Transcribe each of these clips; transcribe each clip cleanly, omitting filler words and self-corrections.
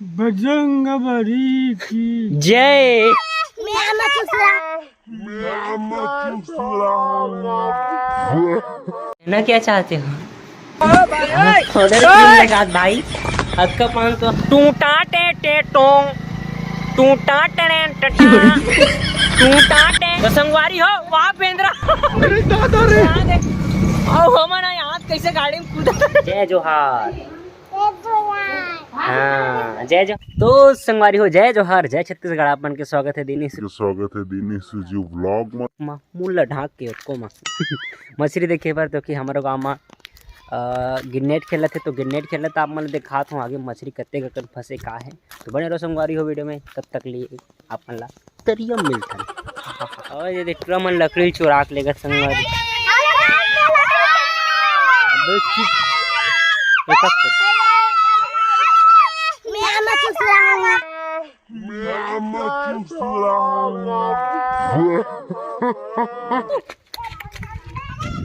बजरंगबली की जय। ना क्या चाहते हो भाई? आपका 500 टूटा टे टोंग टूटा टूटा तो संगवारी हो वहाँ पेंद्रा हमारा याद कैसे गाड़ी में कूदा। जय जोहार। हाँ जय जो तो संगवारी हो जय जोहार जय छत्तीसगढ़। आपन के स्वागत है दिनेश जी व्लॉग में मूल ढाक के को मछली देखे पर तो कि हमारे गाँव में गिन्नेट खेलत है तो गिन्नेट खेलत आप मन दिखात हूँ आगे मछली कत्ते कन फंसे का है तो बने रहो संगवारी हो वीडियो में तब तक लिए आपन ला तरिया मिलता और ये देख मन लकड़ी चुरा के लेगा संगवारी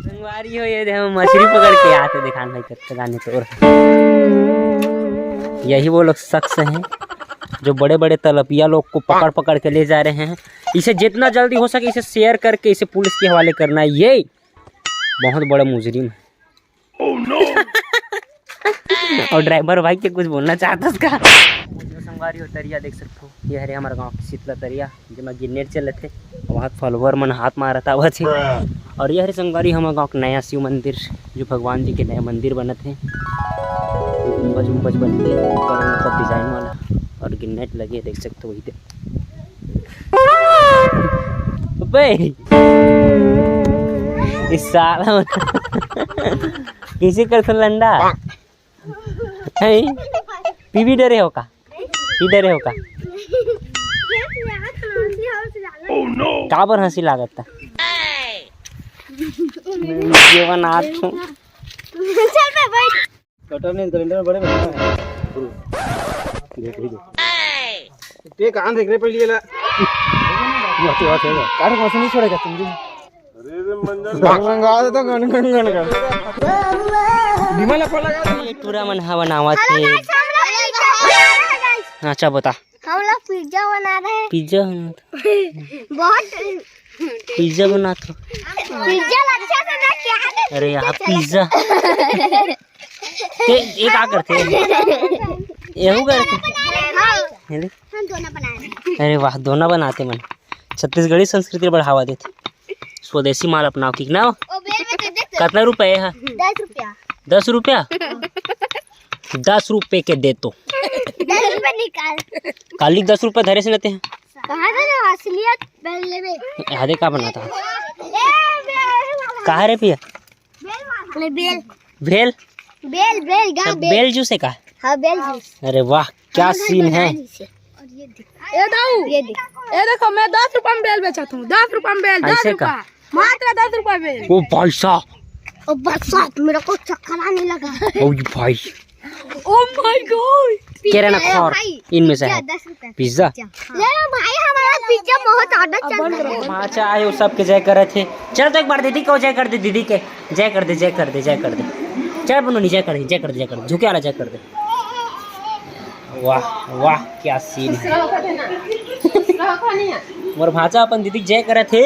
संगवारी हो ये हम मछली पकड़ के आते दिखान भाई कत्ते गाने तो यही वो लोग शख्स हैं जो बड़े बड़े तलपिया लोग को पकड़ पकड़ के ले जा रहे हैं। इसे जितना जल्दी हो सके इसे शेयर करके इसे पुलिस के हवाले करना है। ये बहुत बड़ा मुजरिम है। oh, no! और ड्राइवर भाई के कुछ बोलना चाहता उसका संगवारी हो तरिया देख सकते हो। ये हरे हमारे गांव की शीतला तरिया जिसमें गिन्नेर चले थे वहाँ फॉलोवर मन हाथ मारा था वह थे। और ये हरे संगवारी हमारे गाँव का नया शिव मंदिर जो भगवान जी के नया मंदिर बना थे गुम्बज उम्बज बन के मतलब डिजाइन वाला और गिन्नेट लगे देख सकते हो वही इस साला किसी कर लंडा पीवी डरे हो का पी डरे हो का काबर हंसी लागत था जीवन आज कटर नहीं कैलेंडर बड़े ते कान देख रे पहले ला काट मौसम नहीं छोड़ेगा तुम जी। अरे रे मंजन मंगा दे तो गन कर दिमाग पर लगा ये पूरा मन हवा नावा थे। अच्छा बता हम लोग पिज्जा बना रहे हैं। पिज्जा बहुत पिज्जा बना तो पिज्जा अच्छा से ना क्या। अरे यहाँ पिज्जा ये क्या करते यहू करते हम दोना बना रहे हैं। अरे वाह दोना बनाते मन छत्तीसगढ़ी संस्कृति बढ़ावा देते स्वदेशी माल अपनाओ ठीक ना। कितना रुपए है? 10 रुपया। 10 रुपया 10 रुपए के दे तो 10 रुपए निकाल काली 10 रुपए धरे से नते हैं कहाँ से असलियत पहले में आधे का बनाता कहाँ रे पिया बेल भेल बेल बेल गा बेल जूस है का? हाँ बेल जूस। अरे वाह क्या सीन है। ये देखो मैं 10 रुपए में बेल बेचता हूँ। 10 रुपए में बेल 10 रुपए मात्र 10 रुपए बेल। ओ भाई साहब ओ बरसात मेरे को चक्कर आने लगा। ओ भाई ओ माय गॉड किराना खौर इनमें से है 10 रुपए पिज्जा। ले भाई हमारा पिज्जा बहुत ऑर्डर चल रहा है। माचा आए सब के जय करे थे। चल तो एक बार दीदी को जय कर दे दीदी के जय कर दे जय कर दे जय कर दे चल बनोनी जय कर दे जय कर दे जय कर दे झुके वाला जय कर दे। वाह वाह क्या सीन है। मोर भाचा अपन दीदी जय करे थे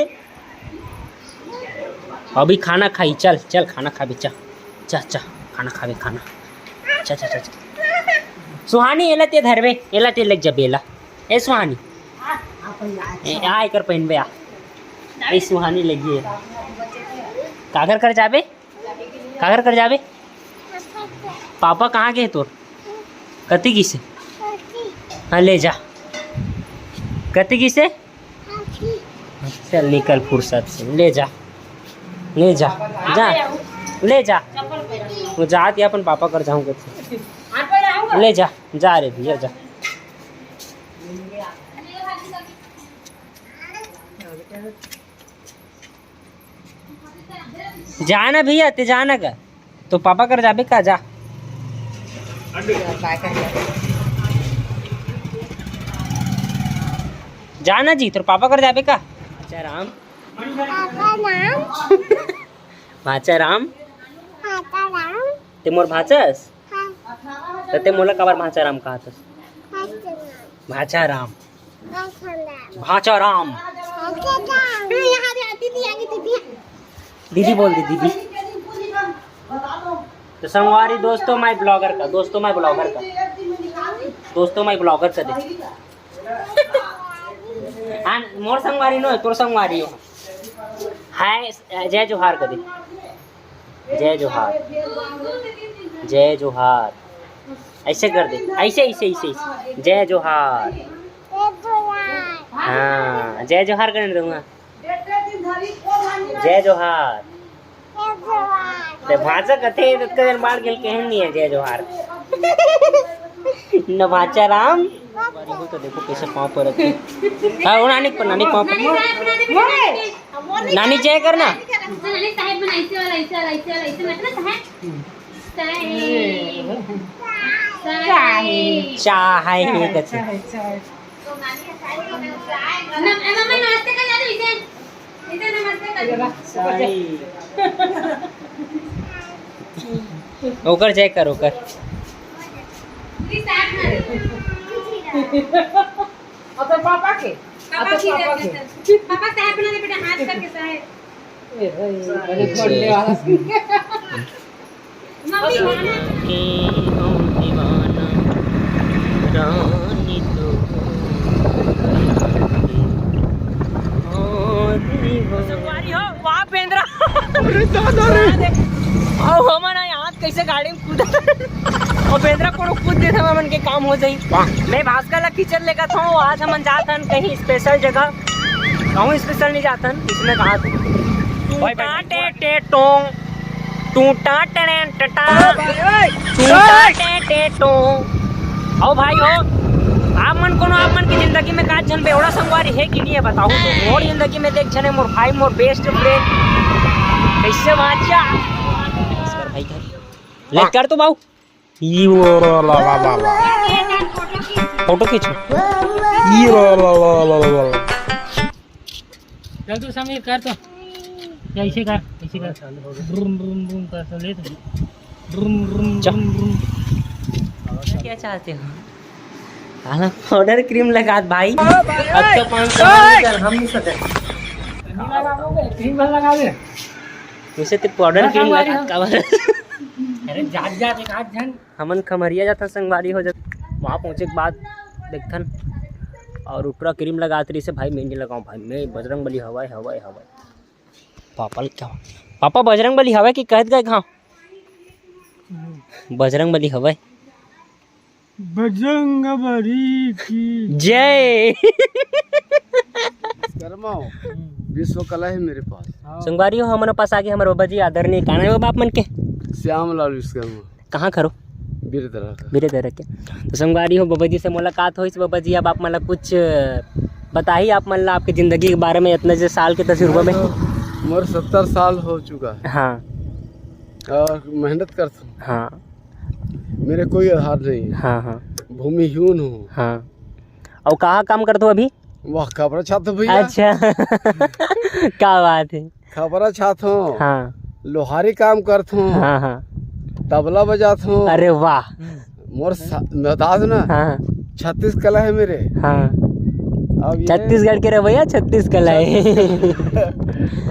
अभी खाना खाई। चल चल खाना खा भी चा चा चा खाना खावे खाना चा चा चा सुहानी एला ते धरवे एला ते लग जबेला ए सुहानी आ कर पहनबे आ ए सुहानी लगी कागर कर जाबे कागर कर जाबे। पापा कहाँ गए तोर कति की से? हाँ ले जा कति की से? चल निकल फुर्सत से ले जा ले जा जा ले जा वो जाती अपन पापा कर जाऊँ ले जा जा रे भैया जा। जाना भैया ते जाना का तो पापा कर जाबे का जा। जाना जी तो पापा कर जाबे का। अच्छा राम भाचा राम ते मोर भाचस ते मोला काबर भाचा राम कहतस भाचा राम भाचा राम दीदी बोल दी दीदी। तो संगवारी दोस्तों मैं ब्लॉगर का दोस्तों मैं ब्लॉगर का दे हाँ मोर संगवारी नो तोर संगवारी हो हाय जय जोहार कर दे जय जोहार ऐसे कर दे ऐसे जय जोहार हाँ जय जोहार करने दूंगा जय जोहार ते भाषा कथे तत्कर बाढ़ गेल केहन नहीं है जय जोहार न भाचा राम हो तो देखो कैसे पाँव पर रखे हाँ वो नानी पाँव पर नानी जय करना चाय कथे ओकर जय कर ओकर पापा के पापा साहब बना दे बेटा हाथ करके साहब कैसे गाड़ी में कूदा और बेंद्रा को कूद दे था मन के काम हो जाई मैं भास्कर ला टीचर लेकर था आज हम जात हन कहीं स्पेशल जगह कहूँ स्पेशल नहीं जात हन इसने कहा ओ भाई हो आप मन की जिंदगी में का जन बेवड़ा संगवारी है कि नहीं है बताओ तो मोर जिंदगी में देख जने मोर भाई मोर बेस्ट फ्रेंड कैसे बाचा भाई ले कर तो बाऊ फोटो खींचो चल तू समीर कर तो ऐसे कर ब्रूम ब्रूम ब्रूम कर तो ले तो ब्रूम ब्रूम ब्रूम ब्रूम क्या चाहते हो पाउडर क्रीम लगा भाई अच्छा 500 हम नहीं सकते क्रीम लगा दे वैसे तो पाउडर क्रीम लगा कवर अरे जात एक आध जन हमन खमरिया जाता संगवारी हो जाता वहाँ पहुँचे के बाद देखथन और ऊपरा क्रीम लगाते रही से भाई मैं नहीं लगाऊँ भाई मैं बजरंग बली हवाई पापा बजरंग बली हवाई कि कहत गए कहाँ बजरंग बली हवाई बजरंग बली की जय विश्व कला है मेरे पास संगवारी हो हमारे पास आगे हमारे बाबा जी आदरणीय काना है बाप मन के श्यामलाल विश्वकर्मा कहाँ खरो बिरेदर के तो संगवारी हो बाबा जी से मुलाकात हुई बाबा जी अब आप मतलब कुछ बताइए आप मतलब आपकी ज़िंदगी के बारे में इतने जो साल के तजुर्बे में उम्र 70 साल हो चुका है हाँ और मेहनत करता हूँ हाँ मेरे कोई आधार नहीं है हाँ भूमिहीन हूँ हाँ और कहाँ काम करते हो अभी वाह खबरा छात्र भैया अच्छा क्या बात है खबरा छात्र हूँ हाँ लोहारी काम करता हूँ हाँ तबला बजाता हूँ अरे वाह मोर बता ना हाँ 36 कला है मेरे हाँ अब छत्तीसगढ़ के रवैया 36 कला है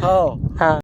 हाँ हाँ